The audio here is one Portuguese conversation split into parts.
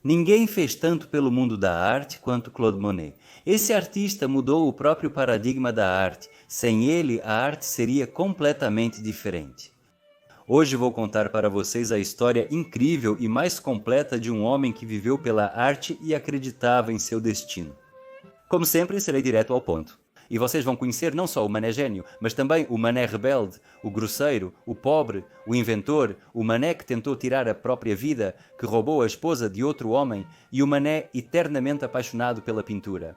Ninguém fez tanto pelo mundo da arte quanto Claude Monet. Esse artista mudou o próprio paradigma da arte. Sem ele, a arte seria completamente diferente. Hoje vou contar para vocês a história incrível e mais completa de um homem que viveu pela arte e acreditava em seu destino. Como sempre, serei direto ao ponto. E vocês vão conhecer não só o Mané gênio, mas também o Mané rebelde, o grosseiro, o pobre, o inventor, o Mané que tentou tirar a própria vida, que roubou a esposa de outro homem e o Mané eternamente apaixonado pela pintura.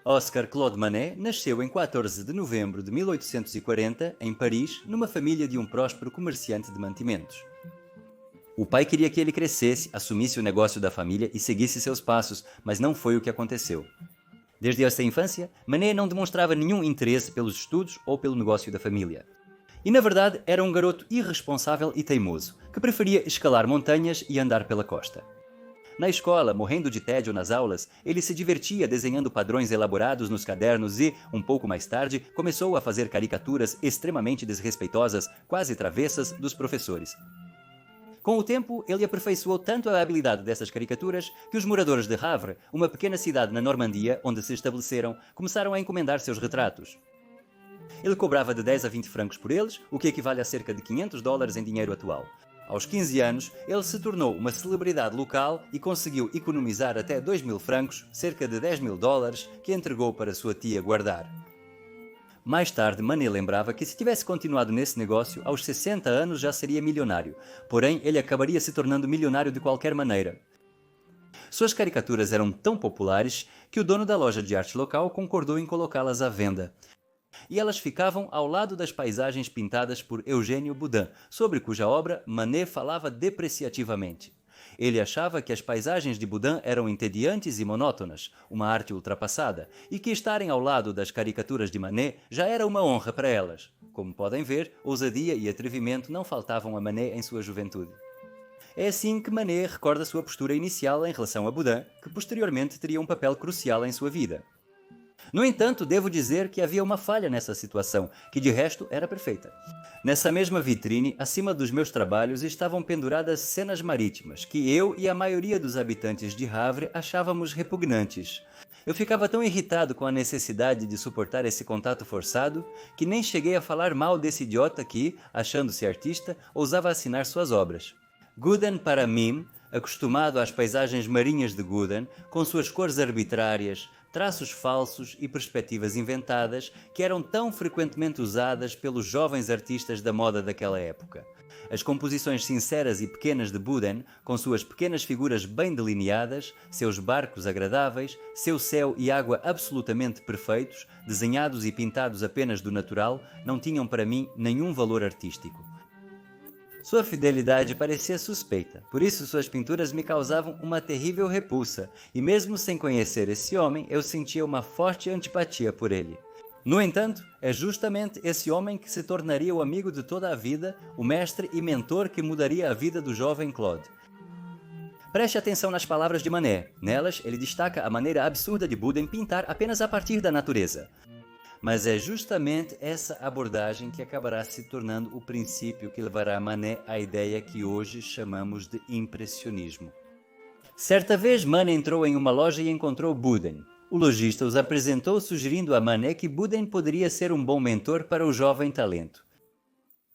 Oscar Claude Manet nasceu em 14 de novembro de 1840, em Paris, numa família de um próspero comerciante de mantimentos. O pai queria que ele crescesse, assumisse o negócio da família e seguisse seus passos, mas não foi o que aconteceu. Desde essa infância, Manet não demonstrava nenhum interesse pelos estudos ou pelo negócio da família. E na verdade era um garoto irresponsável e teimoso, que preferia escalar montanhas e andar pela costa. Na escola, morrendo de tédio nas aulas, ele se divertia desenhando padrões elaborados nos cadernos e, um pouco mais tarde, começou a fazer caricaturas extremamente desrespeitosas, quase travessas, dos professores. Com o tempo, ele aperfeiçoou tanto a habilidade dessas caricaturas que os moradores de Havre, uma pequena cidade na Normandia onde se estabeleceram, começaram a encomendar seus retratos. Ele cobrava de 10 a 20 francos por eles, o que equivale a cerca de $500 em dinheiro atual. Aos 15 anos, ele se tornou uma celebridade local e conseguiu economizar até 2.000 francos, cerca de $10.000, que entregou para sua tia guardar. Mais tarde, Manet lembrava que se tivesse continuado nesse negócio, aos 60 anos já seria milionário. Porém, ele acabaria se tornando milionário de qualquer maneira. Suas caricaturas eram tão populares que o dono da loja de arte local concordou em colocá-las à venda. E elas ficavam ao lado das paisagens pintadas por Eugène Boudin, sobre cuja obra Manet falava depreciativamente. Ele achava que as paisagens de Boudin eram entediantes e monótonas, uma arte ultrapassada, e que estarem ao lado das caricaturas de Manet já era uma honra para elas. Como podem ver, ousadia e atrevimento não faltavam a Manet em sua juventude. É assim que Manet recorda sua postura inicial em relação a Boudin, que posteriormente teria um papel crucial em sua vida. No entanto, devo dizer que havia uma falha nessa situação, que de resto era perfeita. Nessa mesma vitrine, acima dos meus trabalhos, estavam penduradas cenas marítimas, que eu e a maioria dos habitantes de Havre achávamos repugnantes. Eu ficava tão irritado com a necessidade de suportar esse contato forçado, que nem cheguei a falar mal desse idiota que, achando-se artista, ousava assinar suas obras. Guden para mim, acostumado às paisagens marinhas de Guden, com suas cores arbitrárias, traços falsos e perspectivas inventadas que eram tão frequentemente usadas pelos jovens artistas da moda daquela época. As composições sinceras e pequenas de Boudin, com suas pequenas figuras bem delineadas, seus barcos agradáveis, seu céu e água absolutamente perfeitos, desenhados e pintados apenas do natural, não tinham para mim nenhum valor artístico. Sua fidelidade parecia suspeita, por isso suas pinturas me causavam uma terrível repulsa, e mesmo sem conhecer esse homem, eu sentia uma forte antipatia por ele. No entanto, é justamente esse homem que se tornaria o amigo de toda a vida, o mestre e mentor que mudaria a vida do jovem Claude. Preste atenção nas palavras de Manet. Nelas, ele destaca a maneira absurda de Boudin pintar apenas a partir da natureza. Mas é justamente essa abordagem que acabará se tornando o princípio que levará Manet à ideia que hoje chamamos de impressionismo. Certa vez, Manet entrou em uma loja e encontrou Boudin. O lojista os apresentou sugerindo a Manet que Boudin poderia ser um bom mentor para o jovem talento.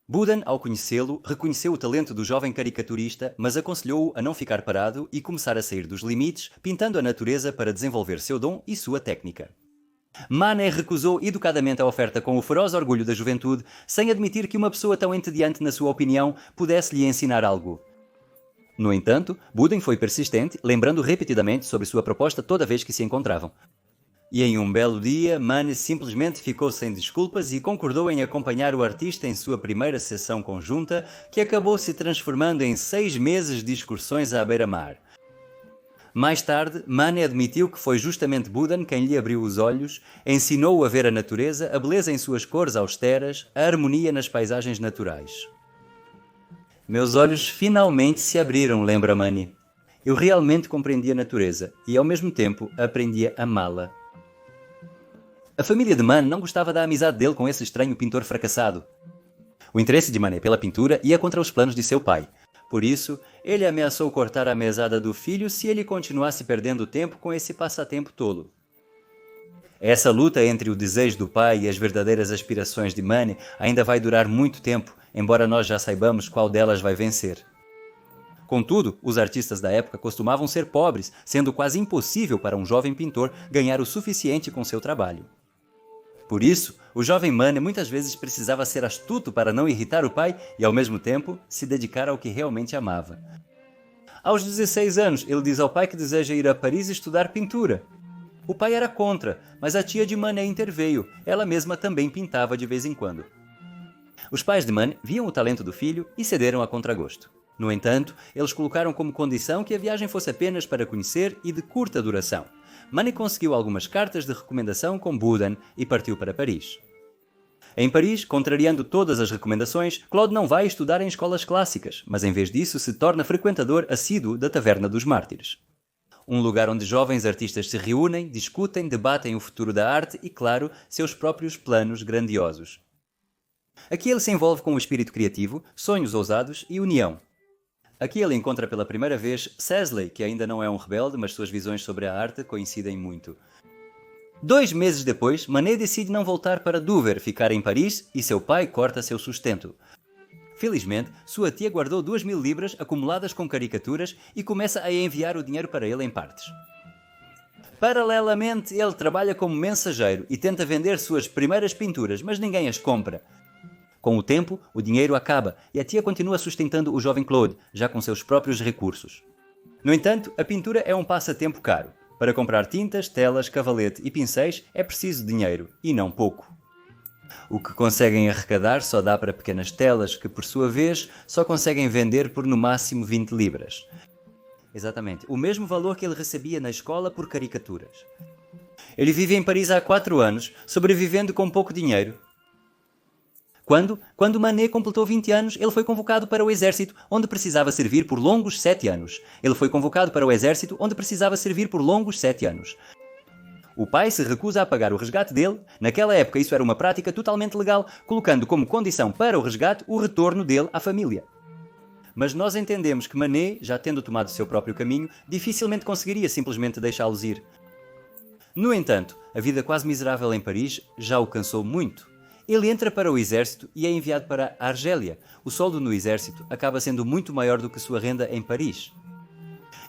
Boudin, ao conhecê-lo, reconheceu o talento do jovem caricaturista, mas aconselhou-o a não ficar parado e começar a sair dos limites, pintando a natureza para desenvolver seu dom e sua técnica. Manet recusou educadamente a oferta com o feroz orgulho da juventude, sem admitir que uma pessoa tão entediante na sua opinião pudesse lhe ensinar algo. No entanto, Boudin foi persistente, lembrando repetidamente sobre sua proposta toda vez que se encontravam. E em um belo dia, Manet simplesmente ficou sem desculpas e concordou em acompanhar o artista em sua primeira sessão conjunta, que acabou se transformando em 6 meses de excursões à beira-mar. Mais tarde, Manet admitiu que foi justamente Boudin quem lhe abriu os olhos, ensinou-o a ver a natureza, a beleza em suas cores austeras, a harmonia nas paisagens naturais. Meus olhos finalmente se abriram, lembra Manet. Eu realmente compreendi a natureza e, ao mesmo tempo, aprendi a amá-la. A família de Manet não gostava da amizade dele com esse estranho pintor fracassado. O interesse de Manet pela pintura ia contra os planos de seu pai. Por isso, ele ameaçou cortar a mesada do filho se ele continuasse perdendo tempo com esse passatempo tolo. Essa luta entre o desejo do pai e as verdadeiras aspirações de Mane ainda vai durar muito tempo, embora nós já saibamos qual delas vai vencer. Contudo, os artistas da época costumavam ser pobres, sendo quase impossível para um jovem pintor ganhar o suficiente com seu trabalho. Por isso, o jovem Mane muitas vezes precisava ser astuto para não irritar o pai e, ao mesmo tempo, se dedicar ao que realmente amava. Aos 16 anos, ele diz ao pai que deseja ir a Paris estudar pintura. O pai era contra, mas a tia de Manet interveio. Ela mesma também pintava de vez em quando. Os pais de Manet viam o talento do filho e cederam a contragosto. No entanto, eles colocaram como condição que a viagem fosse apenas para conhecer e de curta duração. Manet conseguiu algumas cartas de recomendação com Boudin e partiu para Paris. Em Paris, contrariando todas as recomendações, Claude não vai estudar em escolas clássicas, mas em vez disso se torna frequentador assíduo da Taverna dos Mártires. Um lugar onde jovens artistas se reúnem, discutem, debatem o futuro da arte e, claro, seus próprios planos grandiosos. Aqui ele se envolve com o espírito criativo, sonhos ousados e união. Aqui ele encontra pela primeira vez Sisley, que ainda não é um rebelde, mas suas visões sobre a arte coincidem muito. 2 meses depois, Manet decide não voltar para Douvres, ficar em Paris, e seu pai corta seu sustento. Felizmente, sua tia guardou 2.000 libras acumuladas com caricaturas e começa a enviar o dinheiro para ele em partes. Paralelamente, ele trabalha como mensageiro e tenta vender suas primeiras pinturas, mas ninguém as compra. Com o tempo, o dinheiro acaba e a tia continua sustentando o jovem Claude, já com seus próprios recursos. No entanto, a pintura é um passatempo caro. Para comprar tintas, telas, cavalete e pincéis é preciso dinheiro, e não pouco. O que conseguem arrecadar só dá para pequenas telas que, por sua vez, só conseguem vender por no máximo 20 libras. Exatamente, o mesmo valor que ele recebia na escola por caricaturas. Ele vive em Paris há 4 anos, sobrevivendo com pouco dinheiro. Quando Manet completou 20 anos, ele foi convocado para o exército, onde precisava servir por longos 7 anos. O pai se recusa a pagar o resgate dele. Naquela época isso era uma prática totalmente legal, colocando como condição para o resgate o retorno dele à família. Mas nós entendemos que Manet, já tendo tomado seu próprio caminho, dificilmente conseguiria simplesmente deixá-los ir. No entanto, a vida quase miserável em Paris já o cansou muito. Ele entra para o exército e é enviado para a Argélia. O soldo no exército acaba sendo muito maior do que sua renda em Paris.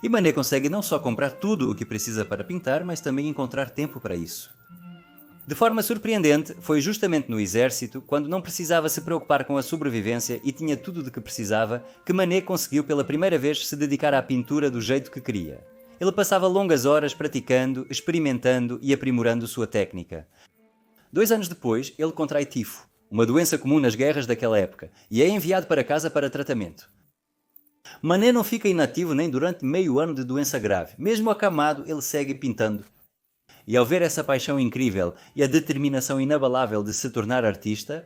E Manet consegue não só comprar tudo o que precisa para pintar, mas também encontrar tempo para isso. De forma surpreendente, foi justamente no exército, quando não precisava se preocupar com a sobrevivência e tinha tudo de que precisava, que Manet conseguiu pela primeira vez se dedicar à pintura do jeito que queria. Ele passava longas horas praticando, experimentando e aprimorando sua técnica. 2 anos depois, ele contrai tifo, uma doença comum nas guerras daquela época, e é enviado para casa para tratamento. Manet não fica inativo nem durante meio ano de doença grave. Mesmo acamado, ele segue pintando. E ao ver essa paixão incrível e a determinação inabalável de se tornar artista,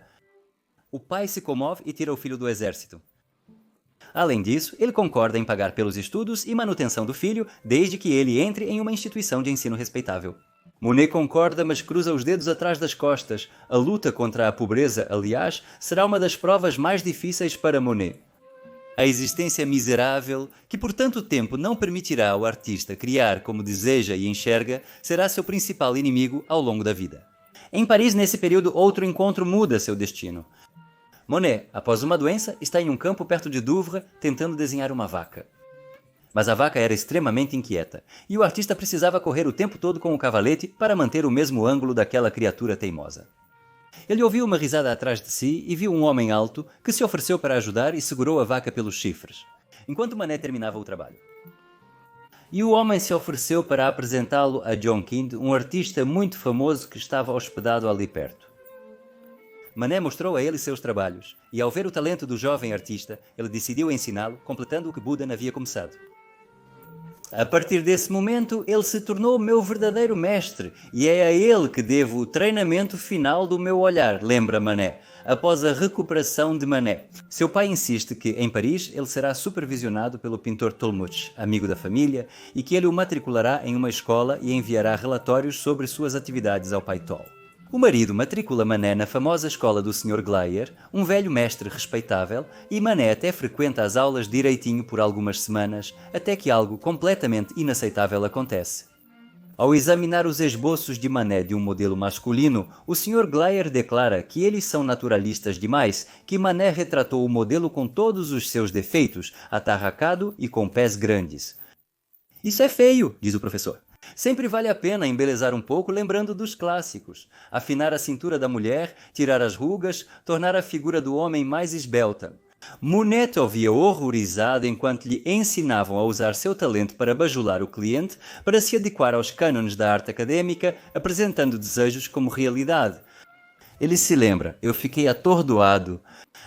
o pai se comove e tira o filho do exército. Além disso, ele concorda em pagar pelos estudos e manutenção do filho, desde que ele entre em uma instituição de ensino respeitável. Monet concorda, mas cruza os dedos atrás das costas. A luta contra a pobreza, aliás, será uma das provas mais difíceis para Monet. A existência miserável, que por tanto tempo não permitirá ao artista criar como deseja e enxerga, será seu principal inimigo ao longo da vida. Em Paris, nesse período, outro encontro muda seu destino. Monet, após uma doença, está em um campo perto de Douvres tentando desenhar uma vaca. Mas a vaca era extremamente inquieta, e o artista precisava correr o tempo todo com o cavalete para manter o mesmo ângulo daquela criatura teimosa. Ele ouviu uma risada atrás de si e viu um homem alto que se ofereceu para ajudar e segurou a vaca pelos chifres, enquanto Manet terminava o trabalho. E o homem se ofereceu para apresentá-lo a John Kind, um artista muito famoso que estava hospedado ali perto. Manet mostrou a ele seus trabalhos, e ao ver o talento do jovem artista, ele decidiu ensiná-lo, completando o que Boudin havia começado. A partir desse momento, ele se tornou meu verdadeiro mestre, e é a ele que devo o treinamento final do meu olhar, lembra Manet, após a recuperação de Manet. Seu pai insiste que, em Paris, ele será supervisionado pelo pintor Tolmuch, amigo da família, e que ele o matriculará em uma escola e enviará relatórios sobre suas atividades ao pai Toll. O marido matricula Manet na famosa escola do Sr. Glayer, um velho mestre respeitável, e Manet até frequenta as aulas direitinho por algumas semanas, até que algo completamente inaceitável acontece. Ao examinar os esboços de Manet de um modelo masculino, o Sr. Glayer declara que eles são naturalistas demais, que Manet retratou o modelo com todos os seus defeitos, atarracado e com pés grandes. Isso é feio, diz o professor. Sempre vale a pena embelezar um pouco lembrando dos clássicos. Afinar a cintura da mulher, tirar as rugas, tornar a figura do homem mais esbelta. Monet ouvia horrorizado enquanto lhe ensinavam a usar seu talento para bajular o cliente, para se adequar aos cânones da arte acadêmica, apresentando desejos como realidade. Ele se lembra, eu fiquei atordoado.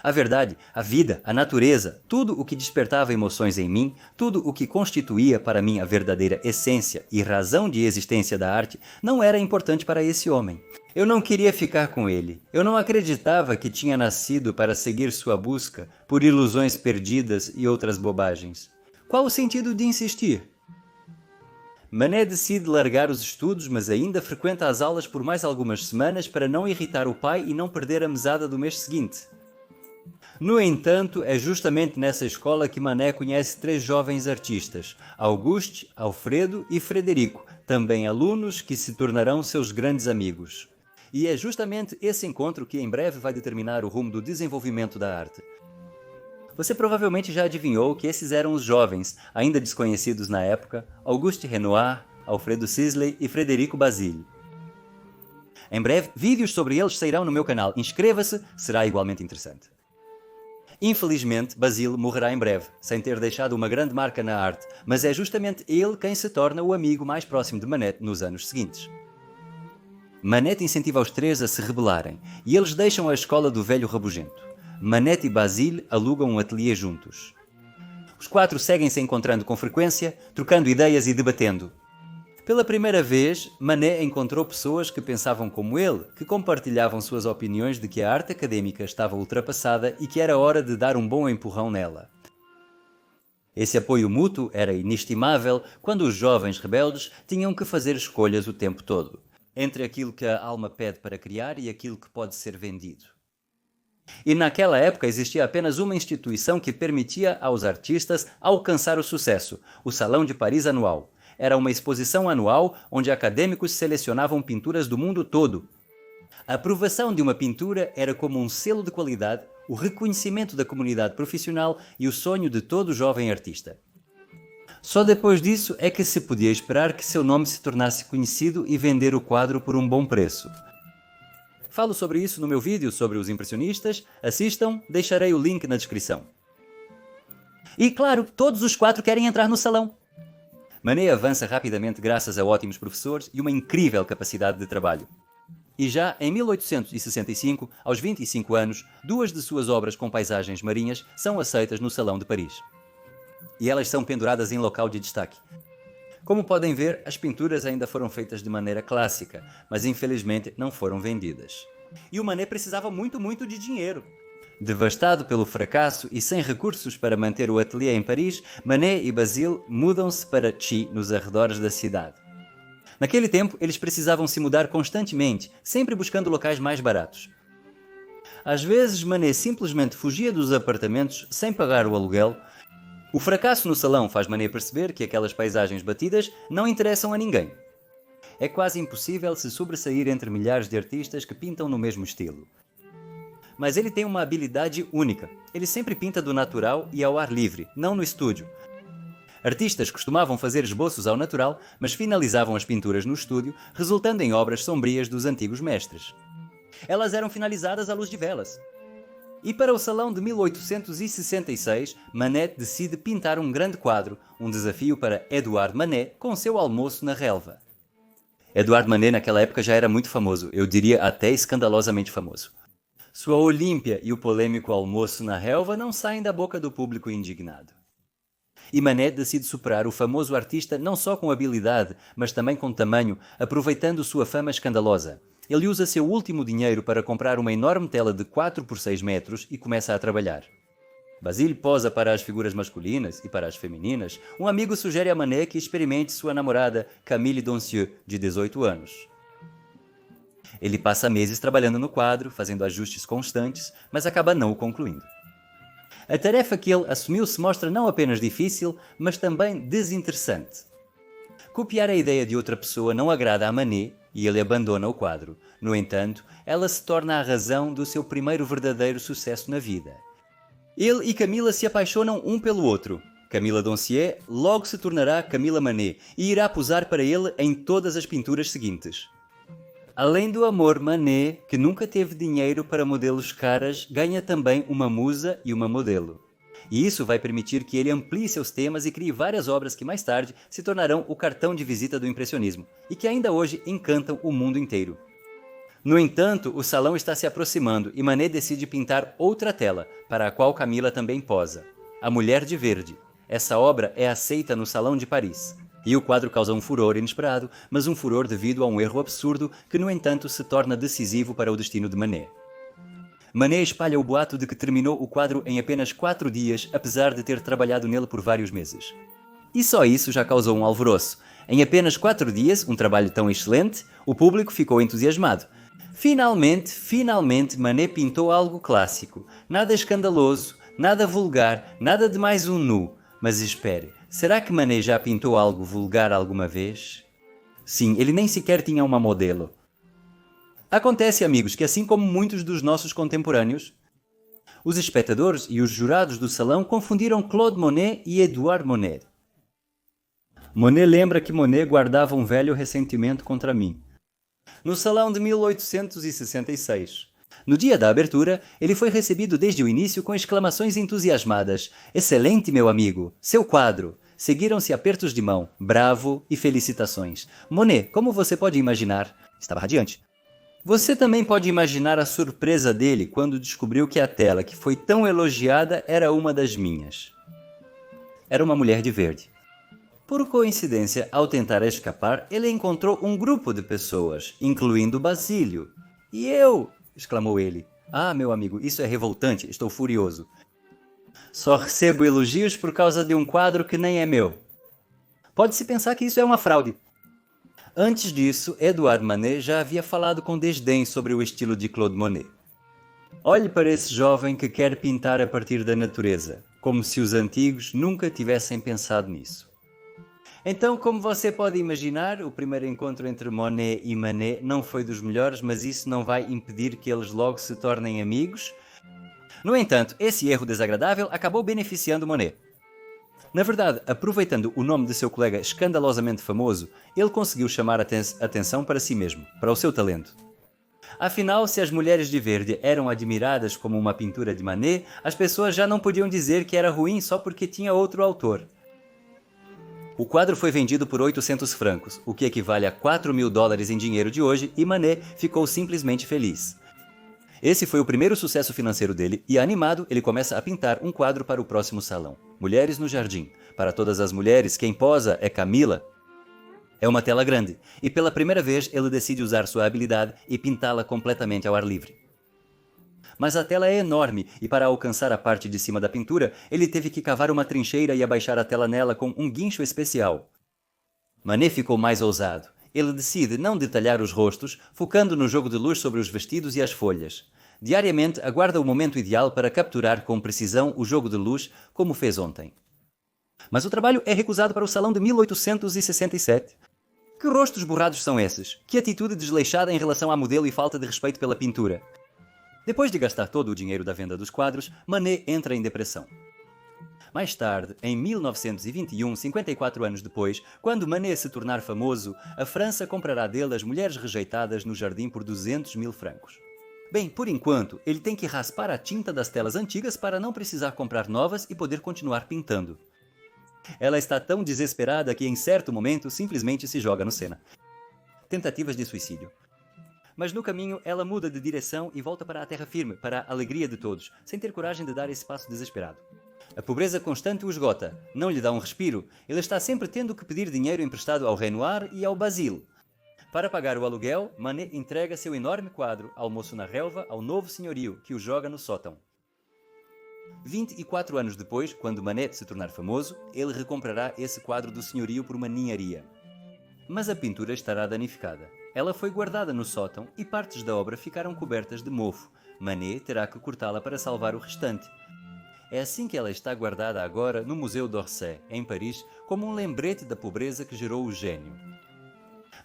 A verdade, a vida, a natureza, tudo o que despertava emoções em mim, tudo o que constituía para mim a verdadeira essência e razão de existência da arte, não era importante para esse homem. Eu não queria ficar com ele. Eu não acreditava que tinha nascido para seguir sua busca por ilusões perdidas e outras bobagens. Qual o sentido de insistir? Manet decide largar os estudos, mas ainda frequenta as aulas por mais algumas semanas para não irritar o pai e não perder a mesada do mês seguinte. No entanto, é justamente nessa escola que Manet conhece 3 jovens artistas, Auguste, Alfredo e Frederico, também alunos que se tornarão seus grandes amigos. E é justamente esse encontro que em breve vai determinar o rumo do desenvolvimento da arte. Você provavelmente já adivinhou que esses eram os jovens, ainda desconhecidos na época, Auguste Renoir, Alfredo Sisley e Frederico Basile. Em breve, vídeos sobre eles sairão no meu canal. Inscreva-se, será igualmente interessante. Infelizmente, Basile morrerá em breve, sem ter deixado uma grande marca na arte, mas é justamente ele quem se torna o amigo mais próximo de Manet nos anos seguintes. Manet incentiva os 3 a se rebelarem, e eles deixam a escola do velho rabugento. Manet e Basile alugam um ateliê juntos. Os 4 seguem-se encontrando com frequência, trocando ideias e debatendo. Pela primeira vez, Manet encontrou pessoas que pensavam como ele, que compartilhavam suas opiniões de que a arte acadêmica estava ultrapassada e que era hora de dar um bom empurrão nela. Esse apoio mútuo era inestimável quando os jovens rebeldes tinham que fazer escolhas o tempo todo, entre aquilo que a alma pede para criar e aquilo que pode ser vendido. E naquela época existia apenas uma instituição que permitia aos artistas alcançar o sucesso, o Salão de Paris Anual. Era uma exposição anual onde acadêmicos selecionavam pinturas do mundo todo. A aprovação de uma pintura era como um selo de qualidade, o reconhecimento da comunidade profissional e o sonho de todo jovem artista. Só depois disso é que se podia esperar que seu nome se tornasse conhecido e vender o quadro por um bom preço. Falo sobre isso no meu vídeo sobre os impressionistas. Assistam, deixarei o link na descrição. E claro, todos os 4 querem entrar no salão. Manet avança rapidamente graças a ótimos professores e uma incrível capacidade de trabalho. E já em 1865, aos 25 anos, 2 de suas obras com paisagens marinhas são aceitas no Salão de Paris. E elas são penduradas em local de destaque. Como podem ver, as pinturas ainda foram feitas de maneira clássica, mas infelizmente não foram vendidas. E o Manet precisava muito de dinheiro. Devastado pelo fracasso e sem recursos para manter o ateliê em Paris, Manet e Basile mudam-se para Chi, nos arredores da cidade. Naquele tempo, eles precisavam se mudar constantemente, sempre buscando locais mais baratos. Às vezes, Manet simplesmente fugia dos apartamentos sem pagar o aluguel. O fracasso no salão faz Manet perceber que aquelas paisagens batidas não interessam a ninguém. É quase impossível se sobressair entre milhares de artistas que pintam no mesmo estilo. Mas ele tem uma habilidade única. Ele sempre pinta do natural e ao ar livre, não no estúdio. Artistas costumavam fazer esboços ao natural, mas finalizavam as pinturas no estúdio, resultando em obras sombrias dos antigos mestres. Elas eram finalizadas à luz de velas. E para o Salão de 1866, Manet decide pintar um grande quadro, um desafio para Edouard Manet com seu almoço na relva. Edouard Manet naquela época já era muito famoso, eu diria até escandalosamente famoso. Sua Olímpia e o polêmico almoço na relva não saem da boca do público indignado. E Manet decide superar o famoso artista não só com habilidade, mas também com tamanho, aproveitando sua fama escandalosa. Ele usa seu último dinheiro para comprar uma enorme tela de 4 por 6 metros e começa a trabalhar. Basile posa para as figuras masculinas e para as femininas. Um amigo sugere a Manet que experimente sua namorada Camille Doncieux, de 18 anos. Ele passa meses trabalhando no quadro, fazendo ajustes constantes, mas acaba não o concluindo. A tarefa que ele assumiu se mostra não apenas difícil, mas também desinteressante. Copiar a ideia de outra pessoa não agrada a Manet e ele abandona o quadro. No entanto, ela se torna a razão do seu primeiro verdadeiro sucesso na vida. Ele e Camila se apaixonam um pelo outro. Camila Doncier logo se tornará Camila Manet e irá posar para ele em todas as pinturas seguintes. Além do amor, Manet, que nunca teve dinheiro para modelos caras, ganha também uma musa e uma modelo. E isso vai permitir que ele amplie seus temas e crie várias obras que mais tarde se tornarão o cartão de visita do impressionismo e que ainda hoje encantam o mundo inteiro. No entanto, o salão está se aproximando e Manet decide pintar outra tela, para a qual Camila também posa. A Mulher de Verde. Essa obra é aceita no Salão de Paris. E o quadro causa um furor inesperado, mas um furor devido a um erro absurdo que, no entanto, se torna decisivo para o destino de Manet. Manet espalha o boato de que terminou o quadro em apenas 4 dias, apesar de ter trabalhado nele por vários meses. E só isso já causou um alvoroço. Em apenas 4 dias, um trabalho tão excelente, o público ficou entusiasmado. Finalmente, Manet pintou algo clássico. Nada escandaloso, nada vulgar, nada de mais um nu. Mas espere, será que Manet já pintou algo vulgar alguma vez? Sim, ele nem sequer tinha uma modelo. Acontece, amigos, que assim como muitos dos nossos contemporâneos, os espectadores e os jurados do salão confundiram Claude Monet e Edouard Monet. Monet lembra que Monet guardava um velho ressentimento contra mim. No salão de 1866. No dia da abertura, ele foi recebido desde o início com exclamações entusiasmadas. Excelente, meu amigo! Seu quadro! Seguiram-se apertos de mão, bravo e felicitações. Monet, como você pode imaginar, estava radiante. Você também pode imaginar a surpresa dele quando descobriu que a tela que foi tão elogiada era uma das minhas. Era uma mulher de verde. Por coincidência, ao tentar escapar, ele encontrou um grupo de pessoas, incluindo Basílio. E eu! Exclamou ele. Ah, meu amigo, isso é revoltante, estou furioso. Só recebo elogios por causa de um quadro que nem é meu. Pode-se pensar que isso é uma fraude. Antes disso, Edouard Manet já havia falado com desdém sobre o estilo de Claude Monet. Olhe para esse jovem que quer pintar a partir da natureza, como se os antigos nunca tivessem pensado nisso. Então, como você pode imaginar, o primeiro encontro entre Monet e Manet não foi dos melhores, mas isso não vai impedir que eles logo se tornem amigos. No entanto, esse erro desagradável acabou beneficiando Monet. Na verdade, aproveitando o nome de seu colega escandalosamente famoso, ele conseguiu chamar a atenção para si mesmo, para o seu talento. Afinal, se as mulheres de verde eram admiradas como uma pintura de Manet, as pessoas já não podiam dizer que era ruim só porque tinha outro autor. O quadro foi vendido por 800 francos, o que equivale a $4.000 em dinheiro de hoje, e Manet ficou simplesmente feliz. Esse foi o primeiro sucesso financeiro dele e, animado, ele começa a pintar um quadro para o próximo salão. Mulheres no Jardim. Para todas as mulheres, quem posa é Camila. É uma tela grande, e pela primeira vez ele decide usar sua habilidade e pintá-la completamente ao ar livre. Mas a tela é enorme e para alcançar a parte de cima da pintura, ele teve que cavar uma trincheira e abaixar a tela nela com um guincho especial. Manet ficou mais ousado. Ele decide não detalhar os rostos, focando no jogo de luz sobre os vestidos e as folhas. Diariamente aguarda o momento ideal para capturar com precisão o jogo de luz, como fez ontem. Mas o trabalho é recusado para o salão de 1867. Que rostos borrados são esses? Que atitude desleixada em relação à modelo e falta de respeito pela pintura. Depois de gastar todo o dinheiro da venda dos quadros, Manet entra em depressão. Mais tarde, em 1921, 54 anos depois, quando Manet se tornar famoso, a França comprará dele as mulheres rejeitadas no jardim por 200.000 francos. Bem, por enquanto, ele tem que raspar a tinta das telas antigas para não precisar comprar novas e poder continuar pintando. Ela está tão desesperada que, em certo momento, simplesmente se joga no Sena. Tentativas de suicídio. Mas no caminho, ela muda de direção e volta para a terra firme, para a alegria de todos, sem ter coragem de dar esse passo desesperado. A pobreza constante o esgota, não lhe dá um respiro. Ele está sempre tendo que pedir dinheiro emprestado ao Renoir e ao Basile. Para pagar o aluguel, Manet entrega seu enorme quadro, Almoço na Relva, ao novo senhorio, que o joga no sótão. 24 anos depois, quando Manet se tornar famoso, ele recomprará esse quadro do senhorio por uma ninharia. mas a pintura estará danificada. Ela foi guardada no sótão e partes da obra ficaram cobertas de mofo. Manet terá que cortá-la para salvar o restante. É assim que ela está guardada agora no Museu d'Orsay, em Paris, como um lembrete da pobreza que gerou o gênio.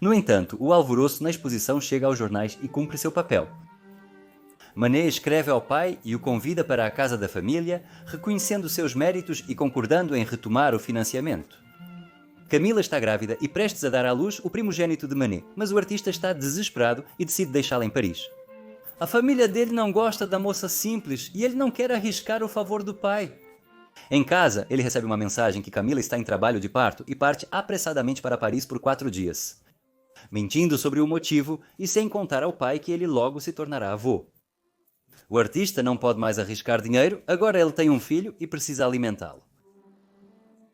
No entanto, o alvoroço na exposição chega aos jornais e cumpre seu papel. Manet escreve ao pai e o convida para a casa da família, reconhecendo seus méritos e concordando em retomar o financiamento. Camila está grávida e prestes a dar à luz o primogênito de Manet, mas o artista está desesperado e decide deixá-la em Paris. A família dele não gosta da moça simples e ele não quer arriscar o favor do pai. Em casa, ele recebe uma mensagem que Camila está em trabalho de parto e parte apressadamente para Paris por 4 dias, mentindo sobre o motivo e sem contar ao pai que ele logo se tornará avô. O artista não pode mais arriscar dinheiro, agora ele tem um filho e precisa alimentá-lo.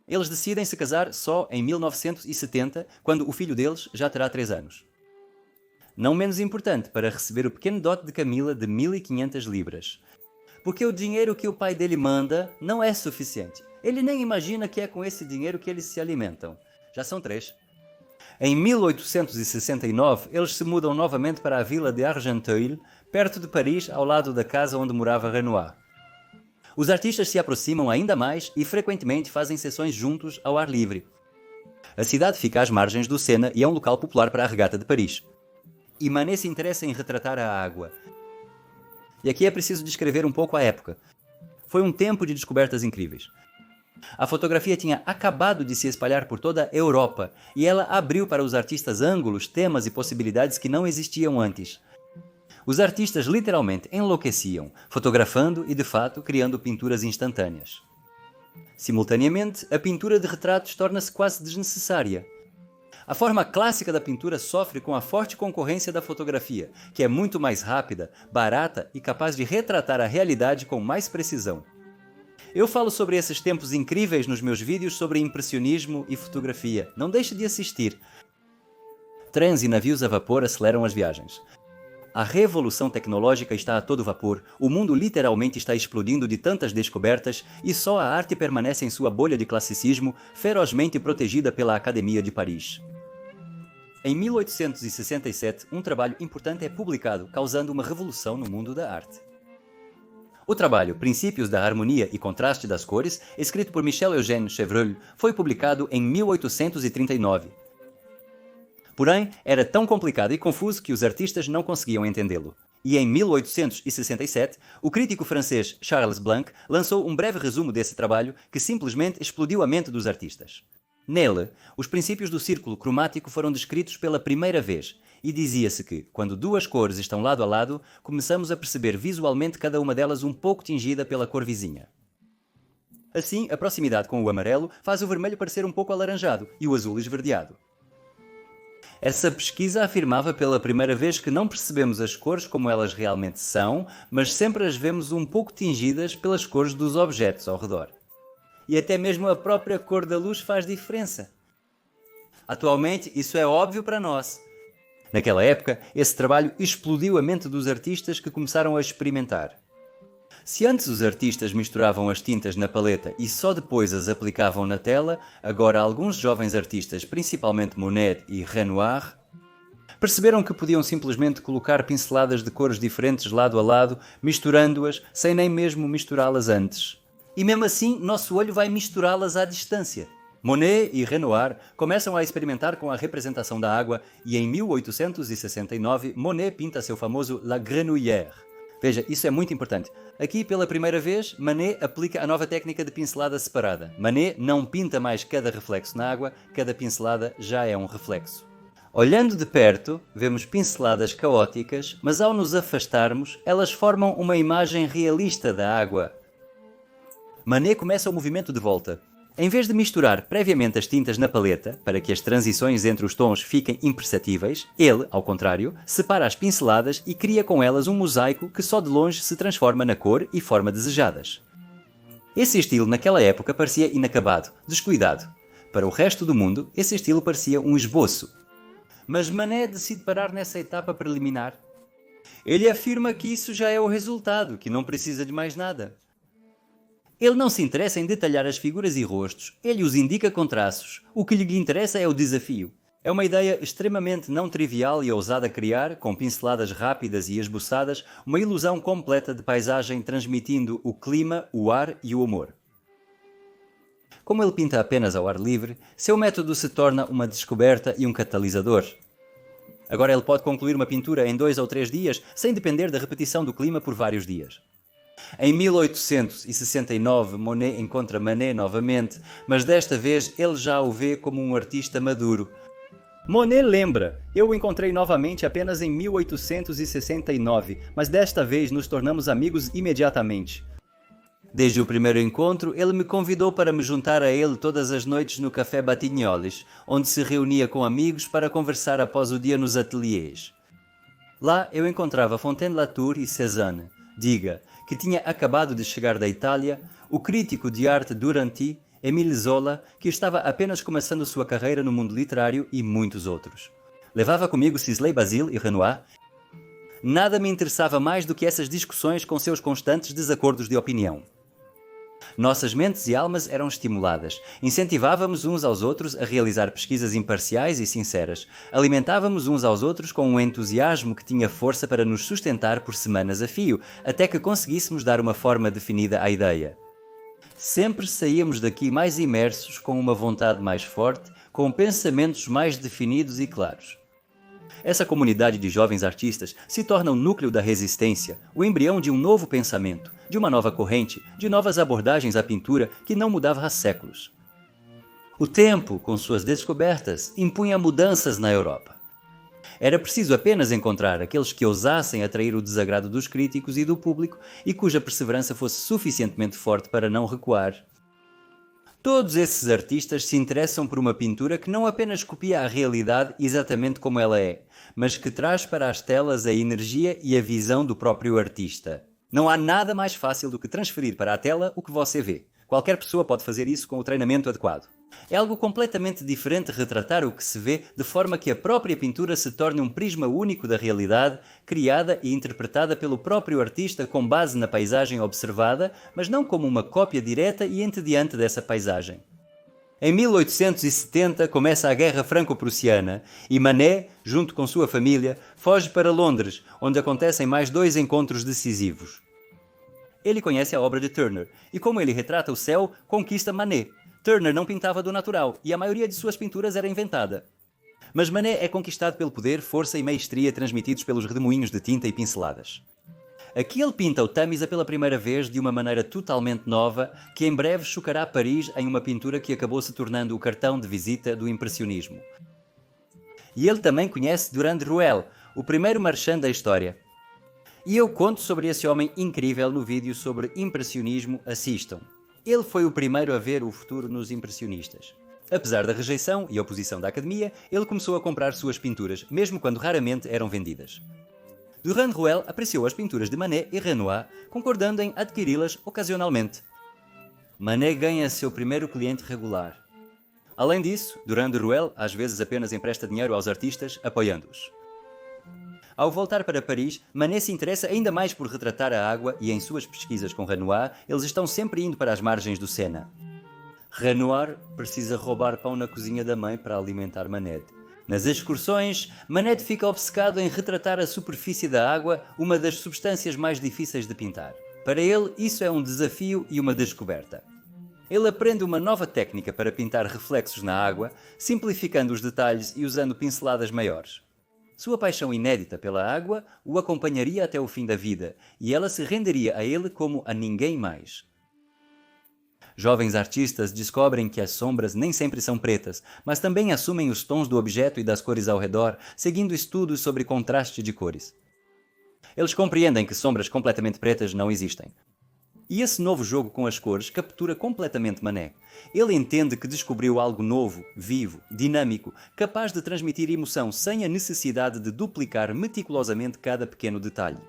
Eles decidem se casar só em 1970, quando o filho deles já terá 3 anos. Não menos importante, para receber o pequeno dote de Camila de 1.500 libras. Porque o dinheiro que o pai dele manda não é suficiente. Ele nem imagina que é com esse dinheiro que eles se alimentam. Já são 3. Em 1869, eles se mudam novamente para a vila de Argenteuil, perto de Paris, ao lado da casa onde morava Renoir. Os artistas se aproximam ainda mais e frequentemente fazem sessões juntos ao ar livre. A cidade fica às margens do Sena e é um local popular para a regata de Paris. E Manet se interessa em retratar a água. E aqui é preciso descrever um pouco a época. Foi um tempo de descobertas incríveis. A fotografia tinha acabado de se espalhar por toda a Europa e ela abriu para os artistas ângulos, temas e possibilidades que não existiam antes. Os artistas literalmente enlouqueciam, fotografando e, de fato, criando pinturas instantâneas. Simultaneamente, a pintura de retratos torna-se quase desnecessária. A forma clássica da pintura sofre com a forte concorrência da fotografia, que é muito mais rápida, barata e capaz de retratar a realidade com mais precisão. Eu falo sobre esses tempos incríveis nos meus vídeos sobre impressionismo e fotografia. Não deixe de assistir. Trens e navios a vapor aceleram as viagens. A revolução tecnológica está a todo vapor, o mundo literalmente está explodindo de tantas descobertas e só a arte permanece em sua bolha de classicismo, ferozmente protegida pela Academia de Paris. Em 1867, um trabalho importante é publicado, causando uma revolução no mundo da arte. O trabalho Princípios da Harmonia e Contraste das Cores, escrito por Michel-Eugène Chevreul, foi publicado em 1839. Porém, era tão complicado e confuso que os artistas não conseguiam entendê-lo. E em 1867, o crítico francês Charles Blanc lançou um breve resumo desse trabalho que simplesmente explodiu a mente dos artistas. Nele, os princípios do círculo cromático foram descritos pela primeira vez, e dizia-se que, quando duas cores estão lado a lado, começamos a perceber visualmente cada uma delas um pouco tingida pela cor vizinha. Assim, a proximidade com o amarelo faz o vermelho parecer um pouco alaranjado e o azul esverdeado. Essa pesquisa afirmava pela primeira vez que não percebemos as cores como elas realmente são, mas sempre as vemos um pouco tingidas pelas cores dos objetos ao redor. E até mesmo a própria cor da luz faz diferença. Atualmente, isso é óbvio para nós. Naquela época, esse trabalho explodiu a mente dos artistas que começaram a experimentar. Se antes os artistas misturavam as tintas na paleta e só depois as aplicavam na tela, agora alguns jovens artistas, principalmente Monet e Renoir, perceberam que podiam simplesmente colocar pinceladas de cores diferentes lado a lado, misturando-as sem nem mesmo misturá-las antes. E mesmo assim, nosso olho vai misturá-las à distância. Monet e Renoir começam a experimentar com a representação da água e em 1869 Monet pinta seu famoso La Grenouillère. Veja, isso é muito importante. Aqui, pela primeira vez, Manet aplica a nova técnica de pincelada separada. Manet não pinta mais cada reflexo na água, cada pincelada já é um reflexo. Olhando de perto, vemos pinceladas caóticas, mas ao nos afastarmos, elas formam uma imagem realista da água. Manet começa o movimento de volta. Em vez de misturar previamente as tintas na paleta, para que as transições entre os tons fiquem imperceptíveis, ele, ao contrário, separa as pinceladas e cria com elas um mosaico que só de longe se transforma na cor e forma desejadas. Esse estilo naquela época parecia inacabado, descuidado. Para o resto do mundo, esse estilo parecia um esboço. Mas Manet decide parar nessa etapa preliminar. Ele afirma que isso já é o resultado, que não precisa de mais nada. Ele não se interessa em detalhar as figuras e rostos, ele os indica com traços. O que lhe interessa é o desafio. É uma ideia extremamente não trivial e ousada criar, com pinceladas rápidas e esboçadas, uma ilusão completa de paisagem transmitindo o clima, o ar e o humor. Como ele pinta apenas ao ar livre, seu método se torna uma descoberta e um catalisador. Agora ele pode concluir uma pintura em 2 ou 3 dias, sem depender da repetição do clima por vários dias. Em 1869, Monet encontra Manet novamente, mas desta vez ele já o vê como um artista maduro. Monet lembra: eu o encontrei novamente apenas em 1869, mas desta vez nos tornamos amigos imediatamente. Desde o primeiro encontro, ele me convidou para me juntar a ele todas as noites no Café Batignolles, onde se reunia com amigos para conversar após o dia nos ateliês. Lá eu encontrava Fontaine-Latour e Cézanne, Diga, que tinha acabado de chegar da Itália, o crítico de arte Duranty, Émile Zola, que estava apenas começando sua carreira no mundo literário, e muitos outros. Levava comigo Sisley Basile e Renoir. Nada me interessava mais do que essas discussões com seus constantes desacordos de opinião. Nossas mentes e almas eram estimuladas, incentivávamos uns aos outros a realizar pesquisas imparciais e sinceras, alimentávamos uns aos outros com um entusiasmo que tinha força para nos sustentar por semanas a fio, até que conseguíssemos dar uma forma definida à ideia. Sempre saíamos daqui mais imersos, com uma vontade mais forte, com pensamentos mais definidos e claros. Essa comunidade de jovens artistas se torna o núcleo da resistência, o embrião de um novo pensamento, de uma nova corrente, de novas abordagens à pintura que não mudava há séculos. O tempo, com suas descobertas, impunha mudanças na Europa. Era preciso apenas encontrar aqueles que ousassem atrair o desagrado dos críticos e do público e cuja perseverança fosse suficientemente forte para não recuar. Todos esses artistas se interessam por uma pintura que não apenas copia a realidade exatamente como ela é, mas que traz para as telas a energia e a visão do próprio artista. Não há nada mais fácil do que transferir para a tela o que você vê. Qualquer pessoa pode fazer isso com o treinamento adequado. É algo completamente diferente retratar o que se vê, de forma que a própria pintura se torne um prisma único da realidade, criada e interpretada pelo próprio artista com base na paisagem observada, mas não como uma cópia direta e entediante dessa paisagem. Em 1870 começa a Guerra Franco-Prussiana e Manet, junto com sua família, foge para Londres, onde acontecem mais 2 encontros decisivos. Ele conhece a obra de Turner e, como ele retrata o céu, conquista Manet. Turner não pintava do natural e a maioria de suas pinturas era inventada. Mas Manet é conquistado pelo poder, força e maestria transmitidos pelos redemoinhos de tinta e pinceladas. Aqui ele pinta o Tamisa pela primeira vez de uma maneira totalmente nova, que em breve chocará Paris em uma pintura que acabou se tornando o cartão de visita do impressionismo. E ele também conhece Durand Ruel, o primeiro marchand da história. E eu conto sobre esse homem incrível no vídeo sobre impressionismo, assistam. Ele foi o primeiro a ver o futuro nos impressionistas. Apesar da rejeição e oposição da academia, ele começou a comprar suas pinturas, mesmo quando raramente eram vendidas. Durand Ruel apreciou as pinturas de Manet e Renoir, concordando em adquiri-las ocasionalmente. Manet ganha seu primeiro cliente regular. Além disso, Durand Ruel às vezes apenas empresta dinheiro aos artistas, apoiando-os. Ao voltar para Paris, Manet se interessa ainda mais por retratar a água e em suas pesquisas com Renoir, eles estão sempre indo para as margens do Sena. Renoir precisa roubar pão na cozinha da mãe para alimentar Manet. Nas excursões, Manet fica obcecado em retratar a superfície da água, uma das substâncias mais difíceis de pintar. Para ele, isso é um desafio e uma descoberta. Ele aprende uma nova técnica para pintar reflexos na água, simplificando os detalhes e usando pinceladas maiores. Sua paixão inédita pela água o acompanharia até o fim da vida, e ela se renderia a ele como a ninguém mais. Jovens artistas descobrem que as sombras nem sempre são pretas, mas também assumem os tons do objeto e das cores ao redor, seguindo estudos sobre contraste de cores. Eles compreendem que sombras completamente pretas não existem. E esse novo jogo com as cores captura completamente Manet. Ele entende que descobriu algo novo, vivo, dinâmico, capaz de transmitir emoção sem a necessidade de duplicar meticulosamente cada pequeno detalhe.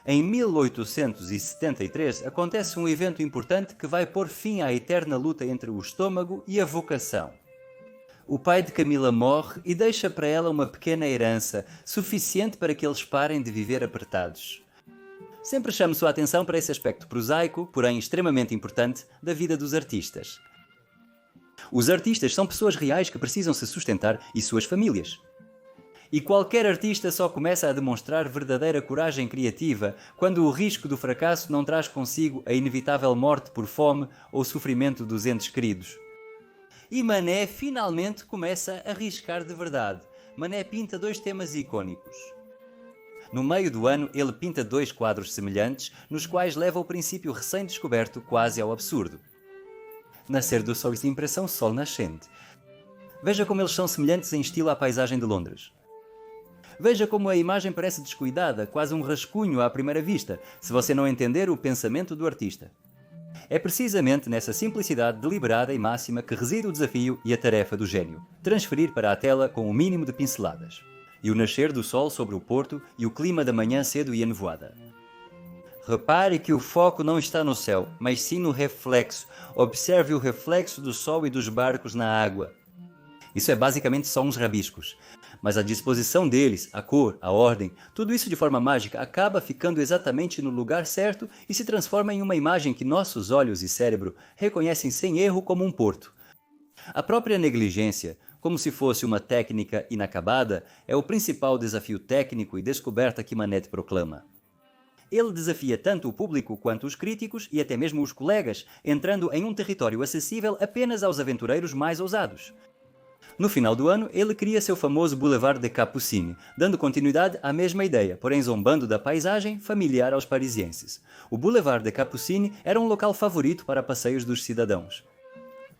Em 1873 acontece um evento importante que vai pôr fim à eterna luta entre o estômago e a vocação. O pai de Camila morre e deixa para ela uma pequena herança, suficiente para que eles parem de viver apertados. Sempre chamo sua atenção para esse aspecto prosaico, porém extremamente importante, da vida dos artistas. Os artistas são pessoas reais que precisam se sustentar e suas famílias. E qualquer artista só começa a demonstrar verdadeira coragem criativa quando o risco do fracasso não traz consigo a inevitável morte por fome ou sofrimento dos entes queridos. E Manet finalmente começa a arriscar de verdade. Manet pinta 2 temas icônicos. No meio do ano, ele pinta 2 quadros semelhantes, nos quais leva o princípio recém-descoberto quase ao absurdo. Nascer do Sol e impressão Sol nascente. Veja como eles são semelhantes em estilo à paisagem de Londres. Veja como a imagem parece descuidada, quase um rascunho à primeira vista, se você não entender o pensamento do artista. É precisamente nessa simplicidade deliberada e máxima que reside o desafio e a tarefa do gênio: transferir para a tela com o mínimo de pinceladas. E o nascer do sol sobre o porto e o clima da manhã cedo e enevoada. Repare que o foco não está no céu, mas sim no reflexo. Observe o reflexo do sol e dos barcos na água. Isso é basicamente só uns rabiscos. Mas a disposição deles, a cor, a ordem, tudo isso de forma mágica acaba ficando exatamente no lugar certo e se transforma em uma imagem que nossos olhos e cérebro reconhecem sem erro como um porto. A própria negligência, como se fosse uma técnica inacabada, é o principal desafio técnico e descoberta que Manet proclama. Ele desafia tanto o público quanto os críticos e até mesmo os colegas, entrando em um território acessível apenas aos aventureiros mais ousados. No final do ano, ele cria seu famoso Boulevard des Capucines, dando continuidade à mesma ideia, porém zombando da paisagem familiar aos parisienses. O Boulevard des Capucines era um local favorito para passeios dos cidadãos.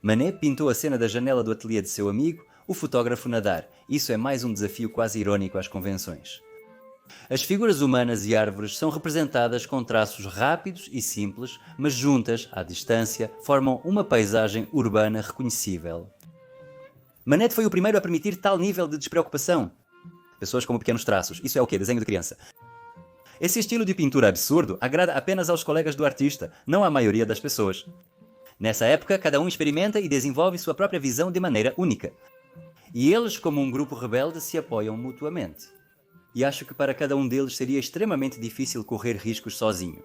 Manet pintou a cena da janela do ateliê de seu amigo, o fotógrafo nadar. Isso é mais um desafio quase irônico às convenções. As figuras humanas e árvores são representadas com traços rápidos e simples, mas juntas, à distância, formam uma paisagem urbana reconhecível. Manet foi o primeiro a permitir tal nível de despreocupação. Pessoas como pequenos traços. Isso é o quê? Desenho de criança. Esse estilo de pintura absurdo agrada apenas aos colegas do artista, não à maioria das pessoas. Nessa época, cada um experimenta e desenvolve sua própria visão de maneira única. E eles, como um grupo rebelde, se apoiam mutuamente. E acho que para cada um deles seria extremamente difícil correr riscos sozinho.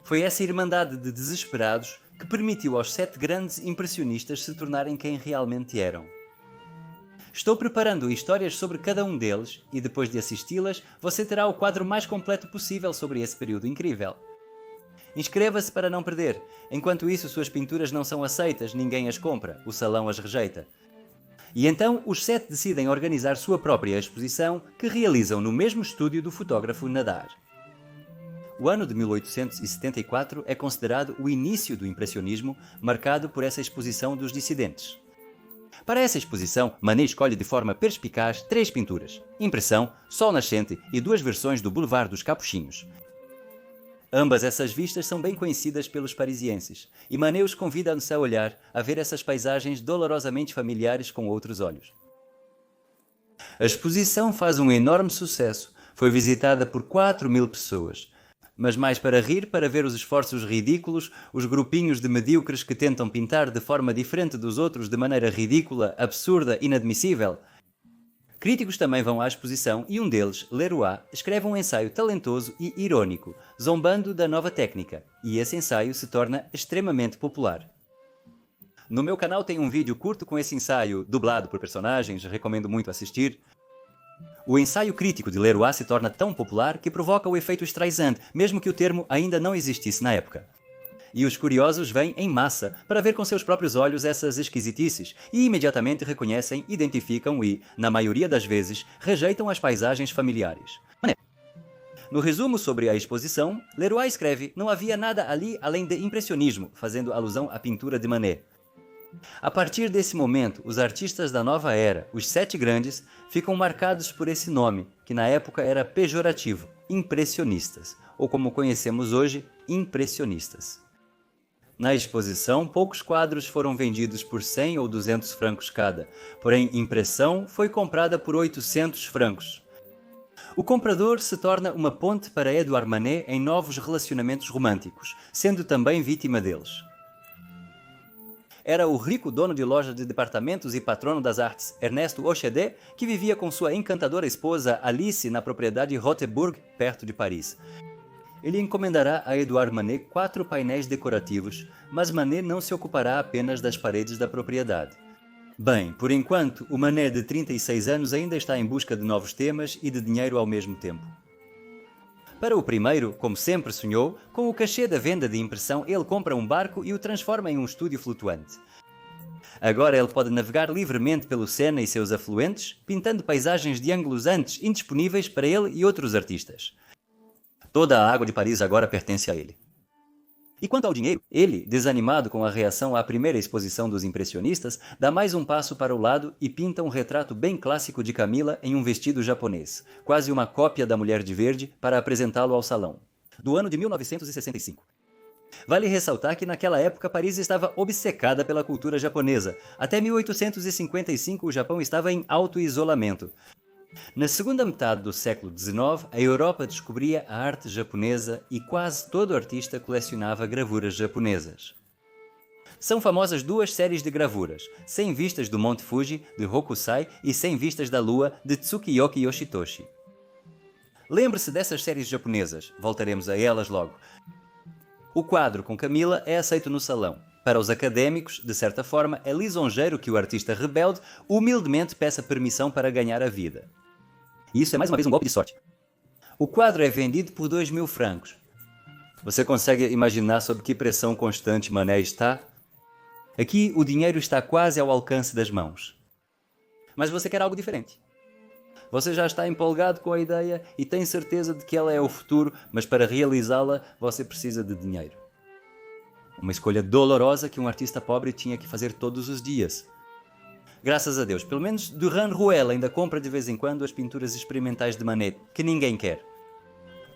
Foi essa irmandade de desesperados que permitiu aos 7 grandes impressionistas se tornarem quem realmente eram. Estou preparando histórias sobre cada um deles e depois de assisti-las, você terá o quadro mais completo possível sobre esse período incrível. Inscreva-se para não perder. Enquanto isso, suas pinturas não são aceitas, ninguém as compra, o salão as rejeita. E então, os 7 decidem organizar sua própria exposição, que realizam no mesmo estúdio do fotógrafo Nadar. O ano de 1874 é considerado o início do impressionismo, marcado por essa exposição dos dissidentes. Para essa exposição, Manet escolhe de forma perspicaz 3 pinturas: Impressão, Sol Nascente e 2 versões do Boulevard dos Capuchinhos. Ambas essas vistas são bem conhecidas pelos parisienses, e Manet os convida-nos a olhar, a ver essas paisagens dolorosamente familiares com outros olhos. A exposição faz um enorme sucesso, foi visitada por 4.000 pessoas. Mas mais para rir, para ver os esforços ridículos, os grupinhos de medíocres que tentam pintar de forma diferente dos outros de maneira ridícula, absurda, inadmissível. Críticos também vão à exposição e um deles, Leroy, escreve um ensaio talentoso e irónico, zombando da nova técnica, e esse ensaio se torna extremamente popular. No meu canal tem um vídeo curto com esse ensaio, dublado por personagens, recomendo muito assistir. O ensaio crítico de Leroy se torna tão popular que provoca o efeito Streisand, mesmo que o termo ainda não existisse na época. E os curiosos vêm em massa para ver com seus próprios olhos essas esquisitices e imediatamente reconhecem, identificam e, na maioria das vezes, rejeitam as paisagens familiares. No resumo sobre a exposição, Leroy escreve: não havia nada ali além de impressionismo, fazendo alusão à pintura de Manet. A partir desse momento, os artistas da nova era, os 7 grandes, ficam marcados por esse nome, que na época era pejorativo, impressionistas, ou como conhecemos hoje, impressionistas. Na exposição, poucos quadros foram vendidos por 100 ou 200 francos cada, porém Impressão foi comprada por 800 francos. O comprador se torna uma ponte para Edouard Manet em novos relacionamentos românticos, sendo também vítima deles. Era o rico dono de loja de departamentos e patrono das artes, Ernesto Ochedé, que vivia com sua encantadora esposa Alice na propriedade Roteburg, perto de Paris. Ele encomendará a Edouard Manet 4 painéis decorativos, mas Manet não se ocupará apenas das paredes da propriedade. Bem, por enquanto, o Manet de 36 anos ainda está em busca de novos temas e de dinheiro ao mesmo tempo. Para o primeiro, como sempre sonhou, com o cachê da venda de impressão ele compra um barco e o transforma em um estúdio flutuante. Agora ele pode navegar livremente pelo Sena e seus afluentes, pintando paisagens de ângulos antes indisponíveis para ele e outros artistas. Toda a água de Paris agora pertence a ele. E quanto ao dinheiro, ele, desanimado com a reação à primeira exposição dos impressionistas, dá mais um passo para o lado e pinta um retrato bem clássico de Camila em um vestido japonês, quase uma cópia da Mulher de Verde, para apresentá-lo ao salão, do ano de 1965. Vale ressaltar que naquela época Paris estava obcecada pela cultura japonesa. Até 1855 o Japão estava em auto-isolamento. Na segunda metade do século XIX, a Europa descobria a arte japonesa e quase todo artista colecionava gravuras japonesas. São famosas 2 séries de gravuras, 100 vistas do Monte Fuji, de Hokusai, e 100 vistas da Lua, de Tsukiyoki Yoshitoshi. Lembre-se dessas séries japonesas, voltaremos a elas logo. O quadro com Camila é aceito no salão. Para os académicos, de certa forma, é lisonjeiro que o artista rebelde humildemente peça permissão para ganhar a vida. E isso é mais uma vez um golpe de sorte. O quadro é vendido por 2.000 francos. Você consegue imaginar sob que pressão constante Manet está? Aqui o dinheiro está quase ao alcance das mãos. Mas você quer algo diferente. Você já está empolgado com a ideia e tem certeza de que ela é o futuro, mas para realizá-la você precisa de dinheiro. Uma escolha dolorosa que um artista pobre tinha que fazer todos os dias. Graças a Deus, pelo menos Durand Ruel ainda compra de vez em quando as pinturas experimentais de Manet, que ninguém quer.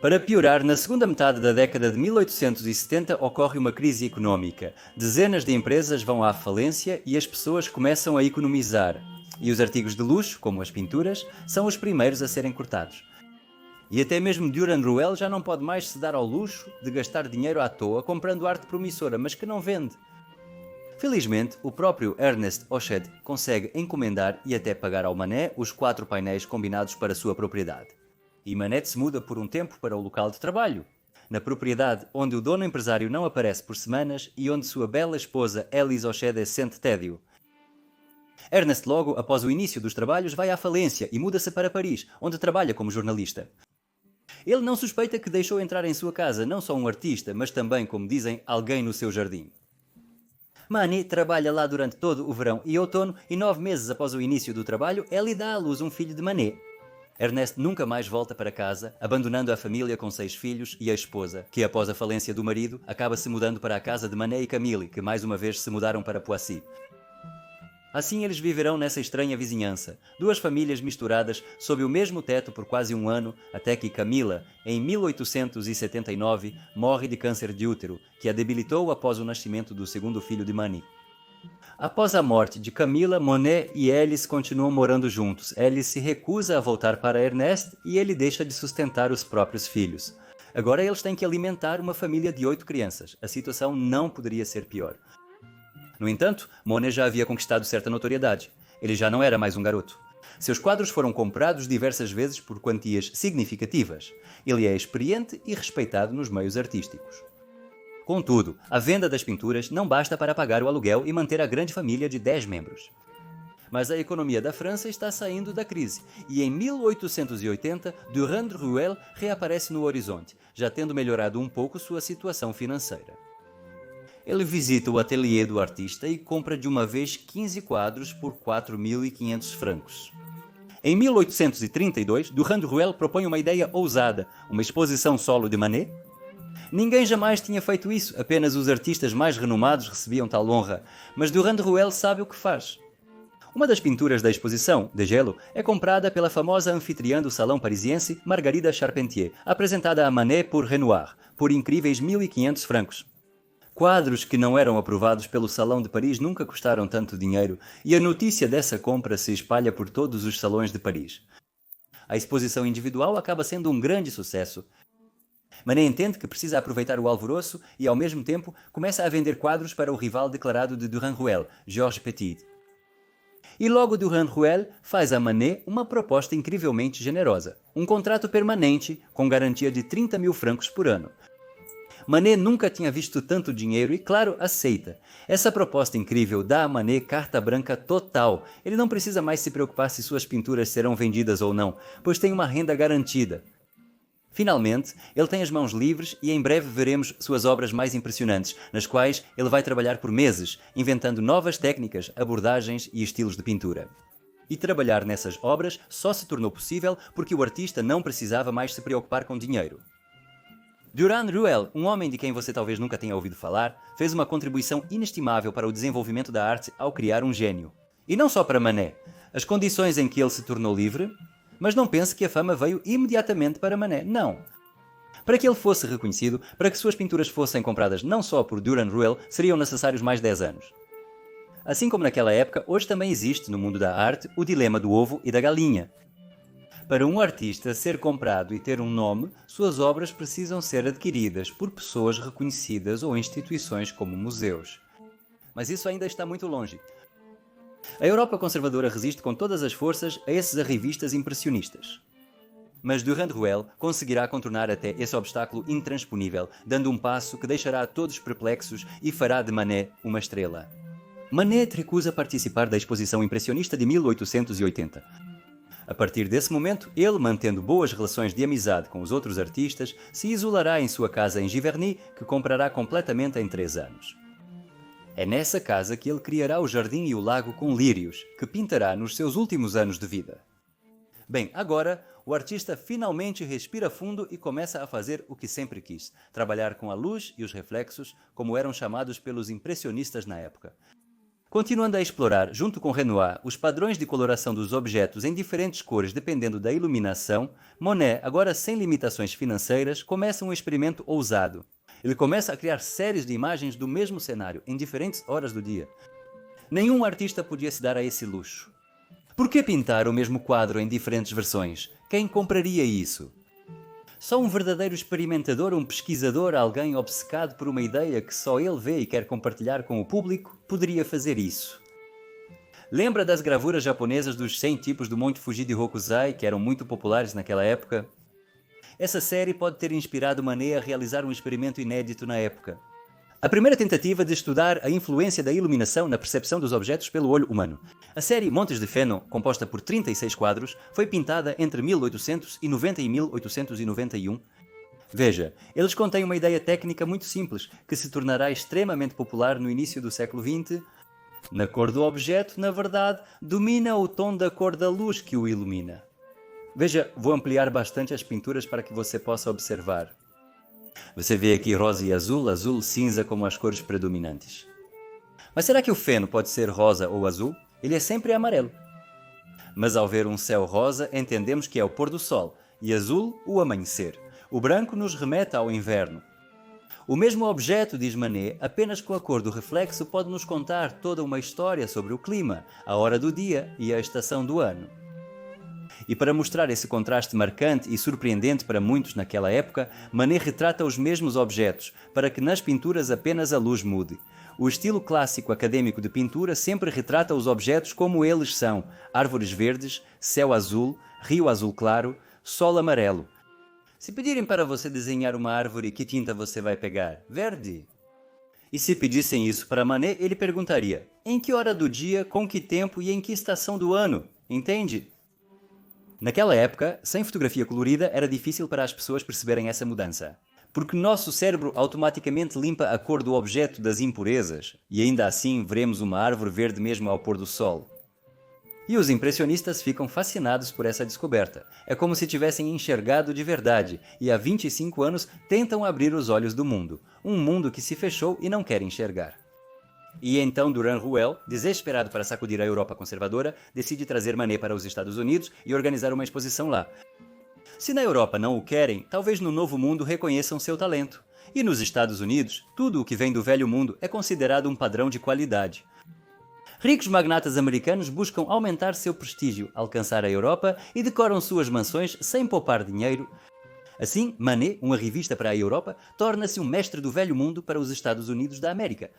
Para piorar, na segunda metade da década de 1870 ocorre uma crise económica. Dezenas de empresas vão à falência e as pessoas começam a economizar. E os artigos de luxo, como as pinturas, são os primeiros a serem cortados. E até mesmo Durand Ruel já não pode mais se dar ao luxo de gastar dinheiro à toa comprando arte promissora, mas que não vende. Felizmente, o próprio Ernest Hochet consegue encomendar e até pagar ao Manet os 4 painéis combinados para sua propriedade. E Manet se muda por um tempo para o local de trabalho, na propriedade onde o dono empresário não aparece por semanas e onde sua bela esposa Elise Hochet sente tédio. Ernest, logo após o início dos trabalhos, vai à falência e muda-se para Paris, onde trabalha como jornalista. Ele não suspeita que deixou entrar em sua casa não só um artista, mas também, como dizem, alguém no seu jardim. Manet trabalha lá durante todo o verão e outono e 9 meses após o início do trabalho, ela dá à luz um filho de Manet. Ernest nunca mais volta para casa, abandonando a família com 6 filhos e a esposa, que após a falência do marido, acaba se mudando para a casa de Manet e Camille, que mais uma vez se mudaram para Poissy. Assim eles viverão nessa estranha vizinhança, 2 famílias misturadas sob o mesmo teto por quase um ano, até que Camila, em 1879, morre de câncer de útero, que a debilitou após o nascimento do segundo filho de Manet. Após a morte de Camila, Monet e Alice continuam morando juntos. Alice se recusa a voltar para Ernest e ele deixa de sustentar os próprios filhos. Agora eles têm que alimentar uma família de 8 crianças. A situação não poderia ser pior. No entanto, Monet já havia conquistado certa notoriedade. Ele já não era mais um garoto. Seus quadros foram comprados diversas vezes por quantias significativas. Ele é experiente e respeitado nos meios artísticos. Contudo, a venda das pinturas não basta para pagar o aluguel e manter a grande família de 10 membros. Mas a economia da França está saindo da crise e em 1880 Durand Ruel reaparece no horizonte, já tendo melhorado um pouco sua situação financeira. Ele visita o ateliê do artista e compra de uma vez 15 quadros por 4.500 francos. Em 1832, Durand Ruel propõe uma ideia ousada, uma exposição solo de Manet. Ninguém jamais tinha feito isso, apenas os artistas mais renomados recebiam tal honra, mas Durand Ruel sabe o que faz. Uma das pinturas da exposição, de gelo, é comprada pela famosa anfitriã do salão parisiense, Margarida Charpentier, apresentada a Manet por Renoir, por incríveis 1.500 francos. Quadros que não eram aprovados pelo Salão de Paris nunca custaram tanto dinheiro e a notícia dessa compra se espalha por todos os salões de Paris. A exposição individual acaba sendo um grande sucesso. Manet entende que precisa aproveitar o alvoroço e, ao mesmo tempo, começa a vender quadros para o rival declarado de Durand Ruel, Georges Petit. E logo Durand Ruel faz a Manet uma proposta incrivelmente generosa, um contrato permanente com garantia de 30 mil francos por ano. Manet nunca tinha visto tanto dinheiro e, claro, aceita. Essa proposta incrível dá a Manet carta branca total. Ele não precisa mais se preocupar se suas pinturas serão vendidas ou não, pois tem uma renda garantida. Finalmente, ele tem as mãos livres e em breve veremos suas obras mais impressionantes, nas quais ele vai trabalhar por meses, inventando novas técnicas, abordagens e estilos de pintura. E trabalhar nessas obras só se tornou possível porque o artista não precisava mais se preocupar com dinheiro. Durand Ruel, um homem de quem você talvez nunca tenha ouvido falar, fez uma contribuição inestimável para o desenvolvimento da arte ao criar um gênio. E não só para Manet. As condições em que ele se tornou livre, mas não pense que a fama veio imediatamente para Manet, não. Para que ele fosse reconhecido, para que suas pinturas fossem compradas não só por Durand Ruel, seriam necessários mais 10 anos. Assim como naquela época, hoje também existe no mundo da arte o dilema do ovo e da galinha. Para um artista ser comprado e ter um nome, suas obras precisam ser adquiridas por pessoas reconhecidas ou instituições como museus. Mas isso ainda está muito longe. A Europa conservadora resiste com todas as forças a esses arrivistas impressionistas. Mas Durand Ruel conseguirá contornar até esse obstáculo intransponível, dando um passo que deixará todos perplexos e fará de Manet uma estrela. Manet recusa participar da exposição impressionista de 1880. A partir desse momento, ele, mantendo boas relações de amizade com os outros artistas, se isolará em sua casa em Giverny, que comprará completamente em 3 anos. É nessa casa que ele criará o jardim e o lago com lírios, que pintará nos seus últimos anos de vida. Bem, agora, o artista finalmente respira fundo e começa a fazer o que sempre quis, trabalhar com a luz e os reflexos, como eram chamados pelos impressionistas na época. Continuando a explorar, junto com Renoir, os padrões de coloração dos objetos em diferentes cores dependendo da iluminação, Monet, agora sem limitações financeiras, começa um experimento ousado. Ele começa a criar séries de imagens do mesmo cenário, em diferentes horas do dia. Nenhum artista podia se dar a esse luxo. Por que pintar o mesmo quadro em diferentes versões? Quem compraria isso? Só um verdadeiro experimentador, um pesquisador, alguém obcecado por uma ideia que só ele vê e quer compartilhar com o público, poderia fazer isso. Lembra das gravuras japonesas dos 100 tipos do Monte Fuji de Hokusai, que eram muito populares naquela época? Essa série pode ter inspirado Manet a realizar um experimento inédito na época. A primeira tentativa de estudar a influência da iluminação na percepção dos objetos pelo olho humano. A série Montes de Feno, composta por 36 quadros, foi pintada entre 1890 e 1891. Veja, eles contêm uma ideia técnica muito simples, que se tornará extremamente popular no início do século XX. Na cor do objeto, na verdade, domina o tom da cor da luz que o ilumina. Veja, vou ampliar bastante as pinturas para que você possa observar. Você vê aqui rosa e azul, azul, cinza como as cores predominantes. Mas será que o feno pode ser rosa ou azul? Ele é sempre amarelo. Mas ao ver um céu rosa, entendemos que é o pôr do sol, e azul, o amanhecer. O branco nos remete ao inverno. O mesmo objeto, diz Manet, apenas com a cor do reflexo pode nos contar toda uma história sobre o clima, a hora do dia e a estação do ano. E para mostrar esse contraste marcante e surpreendente para muitos naquela época, Manet retrata os mesmos objetos, para que nas pinturas apenas a luz mude. O estilo clássico acadêmico de pintura sempre retrata os objetos como eles são: árvores verdes, céu azul, rio azul claro, sol amarelo. Se pedirem para você desenhar uma árvore, que tinta você vai pegar? Verde? E se pedissem isso para Manet, ele perguntaria: em que hora do dia, com que tempo e em que estação do ano? Entende? Naquela época, sem fotografia colorida, era difícil para as pessoas perceberem essa mudança. Porque nosso cérebro automaticamente limpa a cor do objeto das impurezas, e ainda assim veremos uma árvore verde mesmo ao pôr do sol. E os impressionistas ficam fascinados por essa descoberta. É como se tivessem enxergado de verdade, e há 25 anos tentam abrir os olhos do mundo. Um mundo que se fechou e não quer enxergar. E então Durand Ruel, desesperado para sacudir a Europa conservadora, decide trazer Manet para os Estados Unidos e organizar uma exposição lá. Se na Europa não o querem, talvez no Novo Mundo reconheçam seu talento. E nos Estados Unidos, tudo o que vem do Velho Mundo é considerado um padrão de qualidade. Ricos magnatas americanos buscam aumentar seu prestígio, alcançar a Europa e decoram suas mansões sem poupar dinheiro. Assim, Manet, uma revista para a Europa, torna-se um mestre do Velho Mundo para os Estados Unidos da América.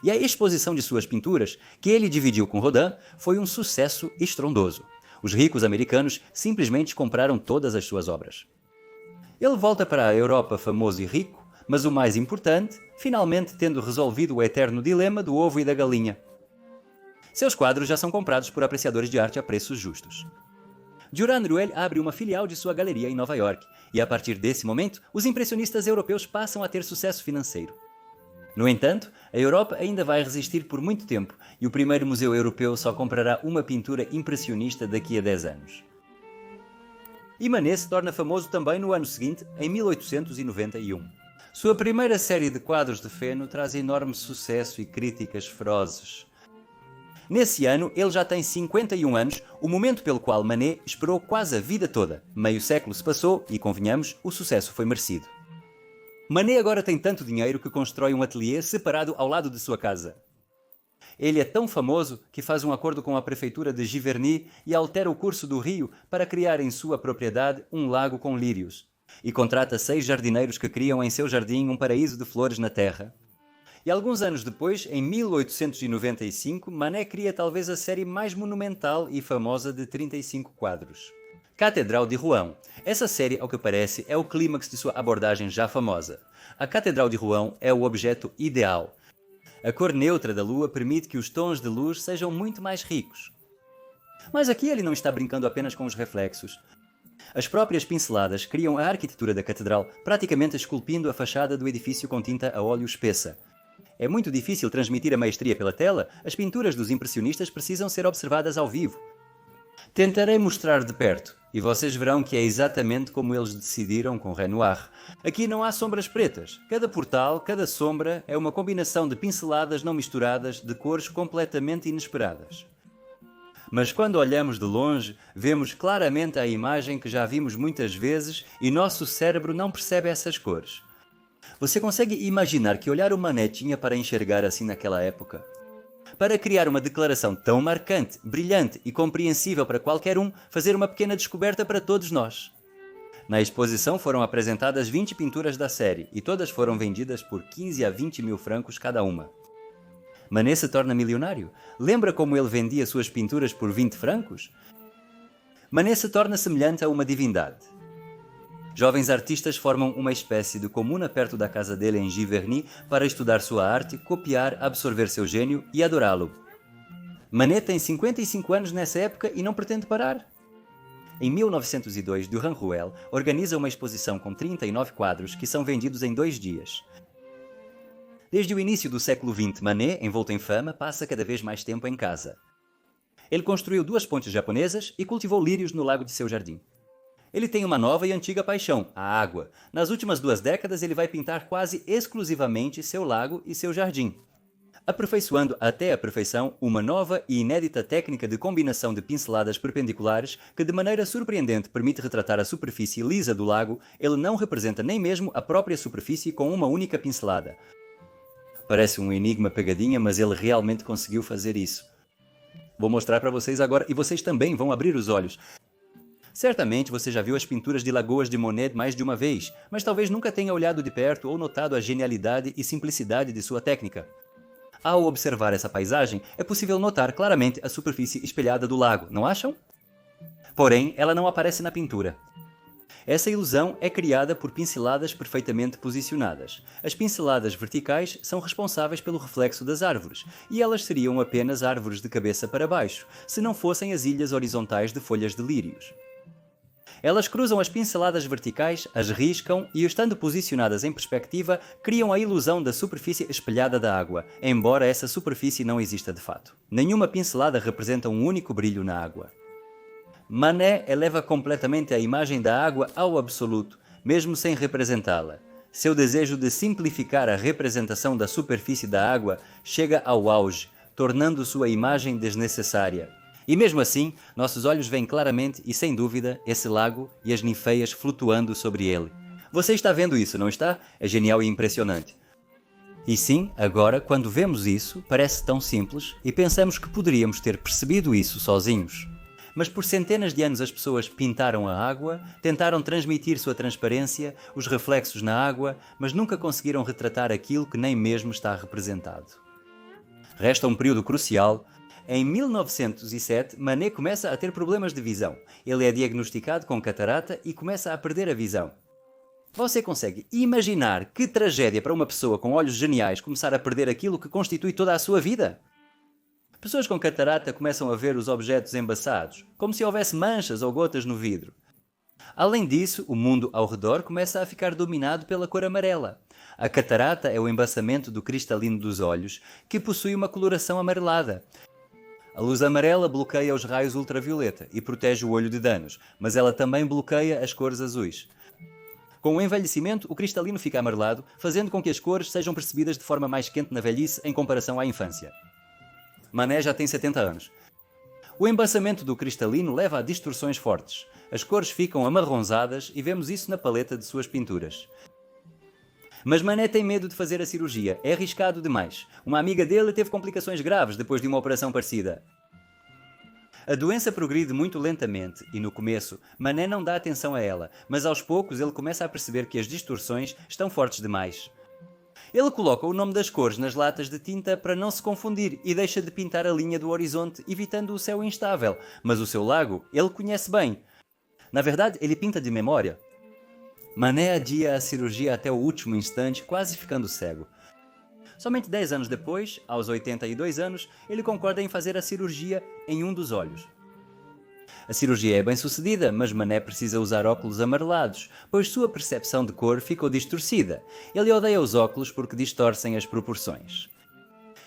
E a exposição de suas pinturas, que ele dividiu com Rodin, foi um sucesso estrondoso. Os ricos americanos simplesmente compraram todas as suas obras. Ele volta para a Europa famoso e rico, mas o mais importante, finalmente tendo resolvido o eterno dilema do ovo e da galinha. Seus quadros já são comprados por apreciadores de arte a preços justos. Durand Ruel abre uma filial de sua galeria em Nova York, e a partir desse momento, os impressionistas europeus passam a ter sucesso financeiro. No entanto, a Europa ainda vai resistir por muito tempo, e o primeiro museu europeu só comprará uma pintura impressionista daqui a 10 anos. E Manet se torna famoso também no ano seguinte, em 1891. Sua primeira série de quadros de feno traz enorme sucesso e críticas ferozes. Nesse ano, ele já tem 51 anos, o momento pelo qual Manet esperou quase a vida toda. Meio século se passou e, convenhamos, o sucesso foi merecido. Manet agora tem tanto dinheiro que constrói um ateliê separado ao lado de sua casa. Ele é tão famoso que faz um acordo com a prefeitura de Giverny e altera o curso do rio para criar em sua propriedade um lago com lírios. E contrata 6 jardineiros que criam em seu jardim um paraíso de flores na terra. E alguns anos depois, em 1895, Manet cria talvez a série mais monumental e famosa de 35 quadros. Catedral de Rouen. Essa série, ao que parece, é o clímax de sua abordagem já famosa. A Catedral de Rouen é o objeto ideal. A cor neutra da lua permite que os tons de luz sejam muito mais ricos. Mas aqui ele não está brincando apenas com os reflexos. As próprias pinceladas criam a arquitetura da catedral, praticamente esculpindo a fachada do edifício com tinta a óleo espessa. É muito difícil transmitir a maestria pela tela, as pinturas dos impressionistas precisam ser observadas ao vivo. Tentarei mostrar de perto, e vocês verão que é exatamente como eles decidiram com Renoir. Aqui não há sombras pretas. Cada portal, cada sombra, é uma combinação de pinceladas não misturadas de cores completamente inesperadas. Mas quando olhamos de longe, vemos claramente a imagem que já vimos muitas vezes e nosso cérebro não percebe essas cores. Você consegue imaginar que olhar o Manet tinha para enxergar assim naquela época? Para criar uma declaração tão marcante, brilhante e compreensível para qualquer um, fazer uma pequena descoberta para todos nós. Na exposição foram apresentadas 20 pinturas da série e todas foram vendidas por 15 a 20 mil francos cada uma. Manet se torna milionário? Lembra como ele vendia suas pinturas por 20 francos? Manet se torna semelhante a uma divindade. Jovens artistas formam uma espécie de comuna perto da casa dele em Giverny para estudar sua arte, copiar, absorver seu gênio e adorá-lo. Manet tem 55 anos nessa época e não pretende parar. Em 1902, Durand Ruel organiza uma exposição com 39 quadros que são vendidos em 2 dias. Desde o início do século XX, Manet, envolto em fama, passa cada vez mais tempo em casa. Ele construiu 2 pontes japonesas e cultivou lírios no lago de seu jardim. Ele tem uma nova e antiga paixão, a água. Nas últimas 2 décadas, ele vai pintar quase exclusivamente seu lago e seu jardim, aperfeiçoando até a perfeição uma nova e inédita técnica de combinação de pinceladas perpendiculares que, de maneira surpreendente, permite retratar a superfície lisa do lago. Ele não representa nem mesmo a própria superfície com uma única pincelada. Parece um enigma pegadinha, mas ele realmente conseguiu fazer isso. Vou mostrar para vocês agora e vocês também vão abrir os olhos. Certamente você já viu as pinturas de lagoas de Monet mais de uma vez, mas talvez nunca tenha olhado de perto ou notado a genialidade e simplicidade de sua técnica. Ao observar essa paisagem, é possível notar claramente a superfície espelhada do lago, não acham? Porém, ela não aparece na pintura. Essa ilusão é criada por pinceladas perfeitamente posicionadas. As pinceladas verticais são responsáveis pelo reflexo das árvores, e elas seriam apenas árvores de cabeça para baixo, se não fossem as ilhas horizontais de folhas de lírios. Elas cruzam as pinceladas verticais, as riscam e, estando posicionadas em perspectiva, criam a ilusão da superfície espelhada da água, embora essa superfície não exista de fato. Nenhuma pincelada representa um único brilho na água. Manet eleva completamente a imagem da água ao absoluto, mesmo sem representá-la. Seu desejo de simplificar a representação da superfície da água chega ao auge, tornando sua imagem desnecessária. E mesmo assim, nossos olhos veem claramente e sem dúvida esse lago e as ninféias flutuando sobre ele. Você está vendo isso, não está? É genial e impressionante. E sim, agora, quando vemos isso, parece tão simples e pensamos que poderíamos ter percebido isso sozinhos. Mas por centenas de anos as pessoas pintaram a água, tentaram transmitir sua transparência, os reflexos na água, mas nunca conseguiram retratar aquilo que nem mesmo está representado. Resta um período crucial. Em 1907, Manet começa a ter problemas de visão. Ele é diagnosticado com catarata e começa a perder a visão. Você consegue imaginar que tragédia para uma pessoa com olhos geniais começar a perder aquilo que constitui toda a sua vida? Pessoas com catarata começam a ver os objetos embaçados, como se houvesse manchas ou gotas no vidro. Além disso, o mundo ao redor começa a ficar dominado pela cor amarela. A catarata é o embaçamento do cristalino dos olhos, que possui uma coloração amarelada. A luz amarela bloqueia os raios ultravioleta e protege o olho de danos, mas ela também bloqueia as cores azuis. Com o envelhecimento, o cristalino fica amarelado, fazendo com que as cores sejam percebidas de forma mais quente na velhice em comparação à infância. Manet já tem 70 anos. O embaçamento do cristalino leva a distorções fortes. As cores ficam amarronzadas e vemos isso na paleta de suas pinturas. Mas Manet tem medo de fazer a cirurgia. É arriscado demais. Uma amiga dele teve complicações graves depois de uma operação parecida. A doença progride muito lentamente e, no começo, Manet não dá atenção a ela, mas aos poucos ele começa a perceber que as distorções estão fortes demais. Ele coloca o nome das cores nas latas de tinta para não se confundir e deixa de pintar a linha do horizonte, evitando o céu instável, mas o seu lago ele conhece bem. Na verdade, ele pinta de memória. Manet adia a cirurgia até o último instante, quase ficando cego. Somente 10 anos depois, aos 82 anos, ele concorda em fazer a cirurgia em um dos olhos. A cirurgia é bem sucedida, mas Manet precisa usar óculos amarelados, pois sua percepção de cor ficou distorcida. Ele odeia os óculos porque distorcem as proporções.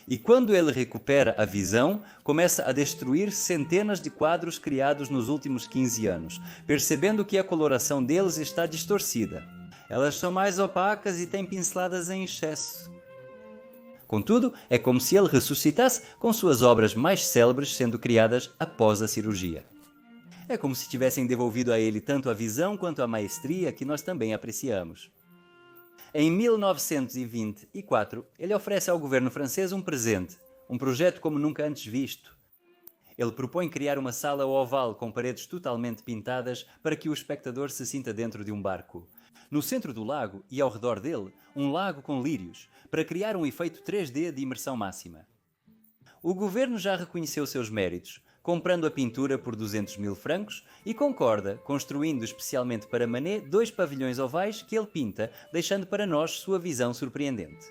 E quando ele recupera a visão, começa a destruir centenas de quadros criados nos últimos 15 anos, percebendo que a coloração deles está distorcida. Elas são mais opacas e têm pinceladas em excesso. Contudo, é como se ele ressuscitasse com suas obras mais célebres sendo criadas após a cirurgia. É como se tivessem devolvido a ele tanto a visão quanto a maestria que nós também apreciamos. Em 1924, ele oferece ao governo francês um presente, um projeto como nunca antes visto. Ele propõe criar uma sala oval com paredes totalmente pintadas para que o espectador se sinta dentro de um barco. No centro do lago e ao redor dele, um lago com lírios, para criar um efeito 3D de imersão máxima. O governo já reconheceu seus méritos, comprando a pintura por 200 mil francos e concorda, construindo especialmente para Manet 2 pavilhões ovais que ele pinta, deixando para nós sua visão surpreendente.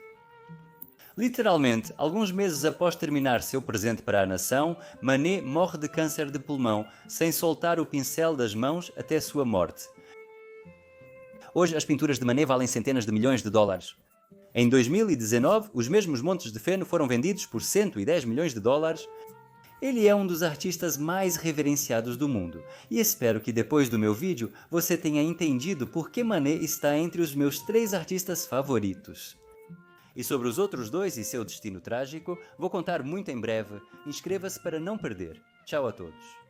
Literalmente, alguns meses após terminar seu presente para a nação, Manet morre de câncer de pulmão, sem soltar o pincel das mãos até sua morte. Hoje as pinturas de Manet valem centenas de milhões de dólares. Em 2019, os mesmos montes de feno foram vendidos por 110 milhões de dólares. Ele é um dos artistas mais reverenciados do mundo, e espero que depois do meu vídeo você tenha entendido por que Manet está entre os meus 3 artistas favoritos. E sobre os outros 2 e seu destino trágico, vou contar muito em breve. Inscreva-se para não perder. Tchau a todos.